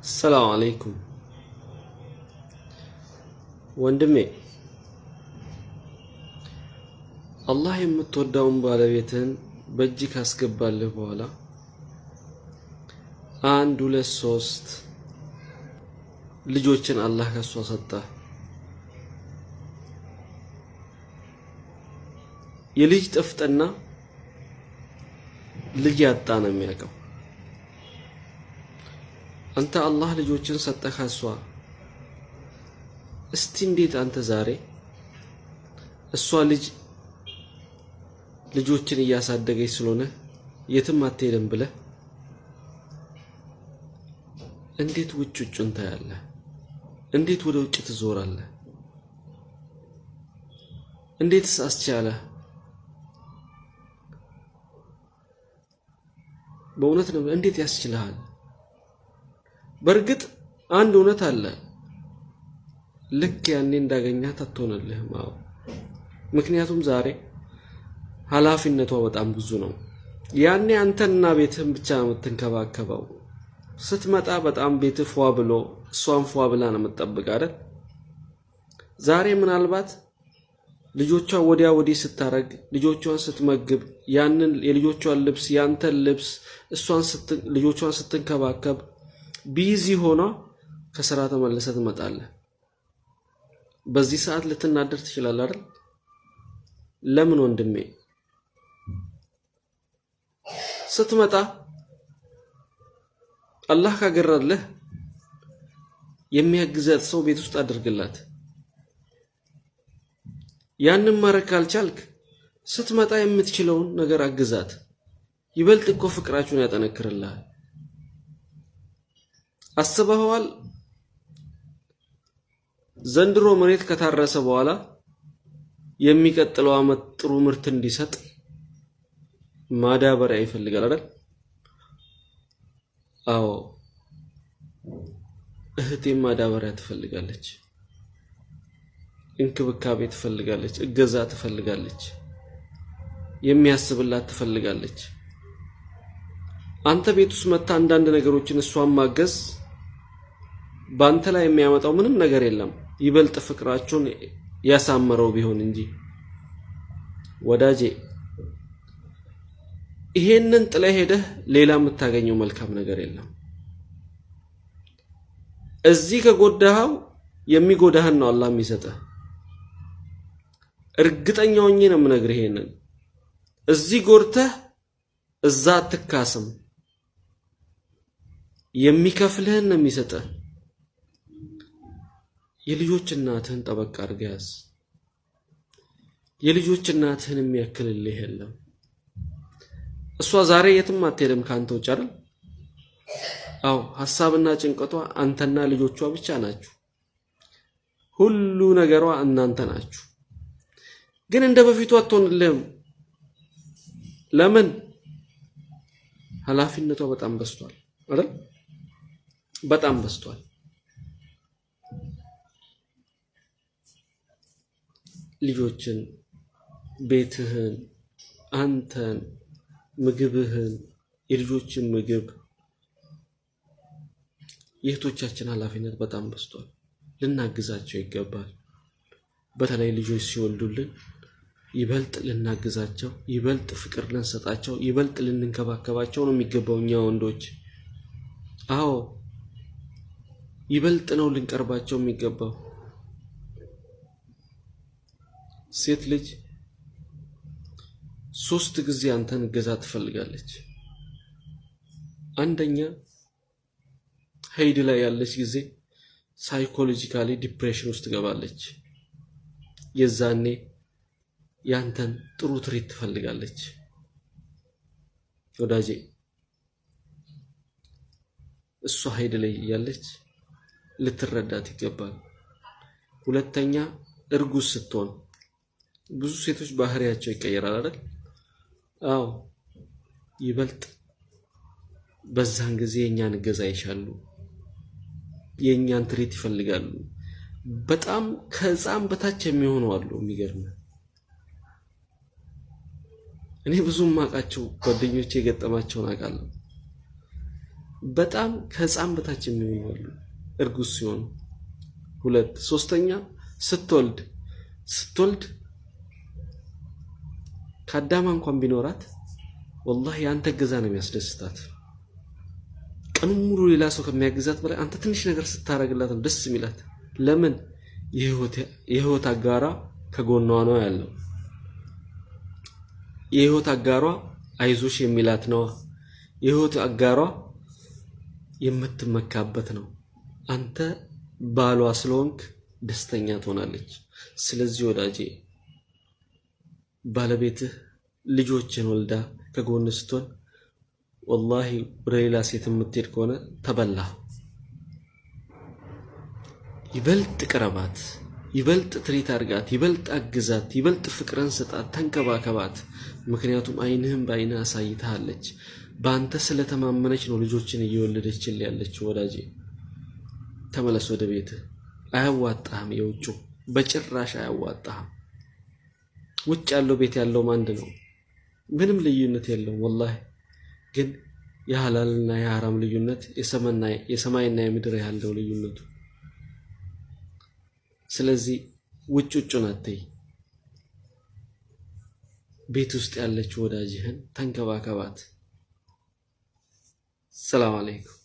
السلام عليكم ወንድሜ አላህ የምትወደውን ባለቤትን በእጅ ካስገባልህ በኋላ 1 2 3 ልጆችን አላህ ከሷ ሰጣ። የልጅ ጥፍጥና ልጅ ያጣ ነው የሚያውቀው። አንተ አላህ ልጆችን ሰጠህ ከሷ። እስቲ እንዴት አንተ ዛሬ እሷ ልጆችን እያሳደገች ስለሆነ የትም አትሄድም ብለህ እንዴት ውጭን ታያለህ? እንዴት ወደ ውጭ ትዞራለህ? እንዴትስ አስቻለህ? በእውነት ነው እንዴት ያስችልሃል? በርግጥ አንድ እውነት አለ። ልክ ያኔ እንዳገኛት አትሆንልህም። አዎ፣ ምክንያቱም ዛሬ ኃላፊነቷ በጣም ብዙ ነው። ያኔ አንተና ቤትህን ብቻ ነው የምትንከባከበው። ስትመጣ በጣም ቤትህ ፏ ብሎ እሷን ፏ ብላ ነው የምትጠብቅ አይደል? ዛሬ ምናልባት ልጆቿ ወዲያ ወዲህ ስታረግ፣ ልጆቿን ስትመግብ፣ ያንን የልጆቿን ልብስ ያንተን ልብስ ልጆቿን ስትንከባከብ ቢዚ ሆኖ ከስራ ተመለሰ ትመጣለህ። በዚህ ሰዓት ልትናደር ትችላለህ አይደል? ለምን ወንድሜ? ስትመጣ አላህ ካገራለህ የሚያግዛት ሰው ቤት ውስጥ አድርግላት። ያንን ማድረግ ካልቻልክ ስትመጣ የምትችለውን ነገር አግዛት። ይበልጥ እኮ ፍቅራችሁን ያጠነክርልሃል። አስበኸዋል? ዘንድሮ መሬት ከታረሰ በኋላ የሚቀጥለው አመት ጥሩ ምርት እንዲሰጥ ማዳበሪያ ይፈልጋል አይደል? አዎ፣ እህቴም ማዳበሪያ ትፈልጋለች፣ እንክብካቤ ትፈልጋለች፣ እገዛ ትፈልጋለች፣ የሚያስብላት ትፈልጋለች። አንተ ቤት ውስጥ መጣ አንዳንድ ነገሮችን እሷን ማገዝ ባንተ ላይ የሚያመጣው ምንም ነገር የለም፣ ይበልጥ ፍቅራችሁን ያሳመረው ቢሆን እንጂ። ወዳጄ ይሄንን ጥለህ ሄደህ ሌላ የምታገኘው መልካም ነገር የለም። እዚህ ከጎዳኸው የሚጎዳህን ነው አላህ የሚሰጥህ። እርግጠኛ ሆኜ ነው የምነግርህ። ይሄንን እዚህ ጎርተህ እዛ አትካስም። የሚከፍልህን ነው የሚሰጥህ። የልጆች እናትህን ጠበቅ አድርገህ ያዝ። የልጆች እናትህን የሚያክልልህ የለም። እሷ ዛሬ የትም አትሄድም ካንተ ውጭ አይደል? አዎ፣ ሐሳብና ጭንቀቷ አንተና ልጆቿ ብቻ ናችሁ። ሁሉ ነገሯ እናንተ ናችሁ። ግን እንደ በፊቱ አትሆንልህም። ለምን? ኃላፊነቷ በጣም በዝቷል አይደል? በጣም በዝቷል። ልጆችን፣ ቤትህን፣ አንተን፣ ምግብህን፣ የልጆችን ምግብ፣ የእህቶቻችን ኃላፊነት በጣም በዝቷል። ልናግዛቸው ይገባል። በተለይ ልጆች ሲወልዱልን ይበልጥ ልናግዛቸው፣ ይበልጥ ፍቅር ልንሰጣቸው፣ ይበልጥ ልንንከባከባቸው ነው የሚገባው እኛ ወንዶች። አዎ፣ ይበልጥ ነው ልንቀርባቸው የሚገባው። ሴት ልጅ 3 ጊዜ አንተን እገዛ ትፈልጋለች። አንደኛ ሄድ ላይ ያለች ጊዜ ሳይኮሎጂካሊ ዲፕሬሽን ውስጥ ትገባለች። የዛኔ ያንተን ጥሩ ትሪት ትፈልጋለች። ወዳጄ እሷ ሄድ ላይ ያለች ልትረዳት ይገባል። ሁለተኛ እርጉዝ ስትሆን ብዙ ሴቶች ባህሪያቸው ይቀየራል አይደል? አዎ፣ ይበልጥ በዛን ጊዜ የኛን እገዛ ይሻሉ፣ የኛን ትሪት ይፈልጋሉ። በጣም ከህፃን በታች የሚሆኑ አሉ። የሚገርም እኔ ብዙም ማቃቸው ጓደኞቼ የገጠማቸውን አውቃለሁ። በጣም ከህፃን በታች የሚሆኑ እርጉዝ ሲሆኑ። ሁለት ሶስተኛ ስትወልድ ከአዳማ እንኳን ቢኖራት ወላሂ ያንተ እገዛ ነው የሚያስደስታት። ቀኑን ሙሉ ሌላ ሰው ከሚያግዛት በላይ አንተ ትንሽ ነገር ስታረግላት ነው ደስ የሚላት። ለምን? የህይወት አጋሯ ከጎኗ ነው ያለው። የህይወት አጋሯ አይዞሽ የሚላት ነው። የህይወት አጋሯ የምትመካበት ነው። አንተ ባሏ ስለሆንክ ደስተኛ ትሆናለች። ስለዚህ ወዳጄ ባለቤትህ ልጆችን ወልዳ ከጎን ስትሆን ወላሂ ወደ ሌላ ሴት የምትሄድ ከሆነ ተበላህ። ይበልጥ ቅረባት፣ ይበልጥ ትሪት አድርጋት፣ ይበልጥ አግዛት፣ ይበልጥ ፍቅርን ስጣት፣ ተንከባከባት። ምክንያቱም አይንህም በአይንህ አሳይታለች። በአንተ ስለተማመነች ነው ልጆችን እየወለደችል ያለችው። ወዳጄ ተመለስ ወደ ቤትህ። አያዋጣህም፣ የውጩ በጭራሽ አያዋጣህም። ውጭ ያለው ቤት ያለው አንድ ነው፣ ምንም ልዩነት የለውም። ወላሂ ግን የሐላልና የሐራም ልዩነት የሰማይና የምድር ያለው ልዩነቱ። ስለዚህ ውጭውን አትይ። ቤት ውስጥ ያለችው ወዳጅህን ተንከባከባት። ሰላም አለይኩም።